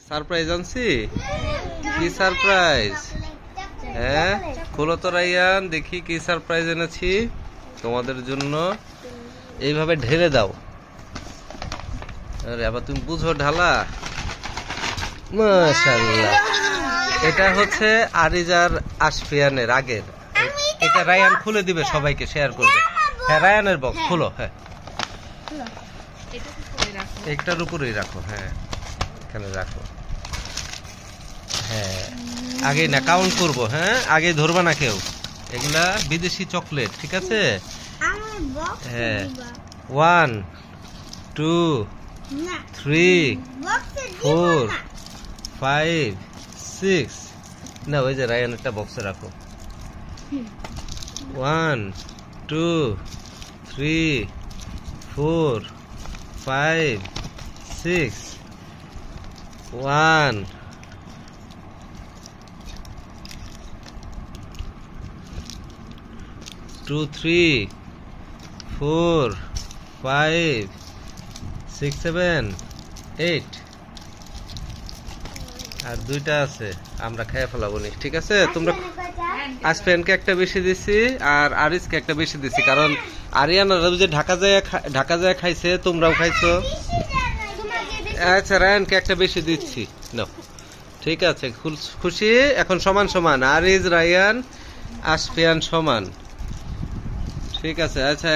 Surprise আনছি। কি surprise? হ্যাঁ, খোলো তো রাইয়ান, দেখি কি সারপ্রাইজ এনেছি তোমাদের জন্য। এইভাবে ঢেলে দাও। আরে আবার তুমি বুঝো ঢালা। মাশাআল্লাহ, এটা হচ্ছে আরিজার আশফিয়ানের আগের। এটা রায়ান খুলে দিবে, সবাইকে শেয়ার করবে। হ্যাঁ, রায়ানের বক্স খুলো। হ্যাঁ, একটার উপরেই রাখো। হ্যাঁ, এখানে রাখো। হ্যাঁ, আগে না কাউন্ট করবো। হ্যাঁ, আগে ধরবা না কেউ। এগুলা বিদেশি চকলেট, ঠিক আছে? হ্যাঁ, 1 2 3 4 5 6। না, ওই যে রায়ান একটা বক্সে রাখো। 1 2 3 4 5 6 1 2 3 4 5 6 7 8। আর দুইটা আছে, আমরা খেয়ে ফেলাবো নি, ঠিক আছে? তোমরা আসফিয়ানকে একটা বেশি দিছি আর আরিসকে একটা বেশি দিছি, কারণ আরিয়ানা যে ঢাকা যায় খাইছে, তোমরাও খাইছো। আচ্ছা, রায়ানকে একটা বেশি দিচ্ছি। নাও, ঠিক আছে? খুশি? এখন সমান সমান, আরিজ রায়ান আসফিয়ান সমান, ঠিক আছে? আচ্ছা।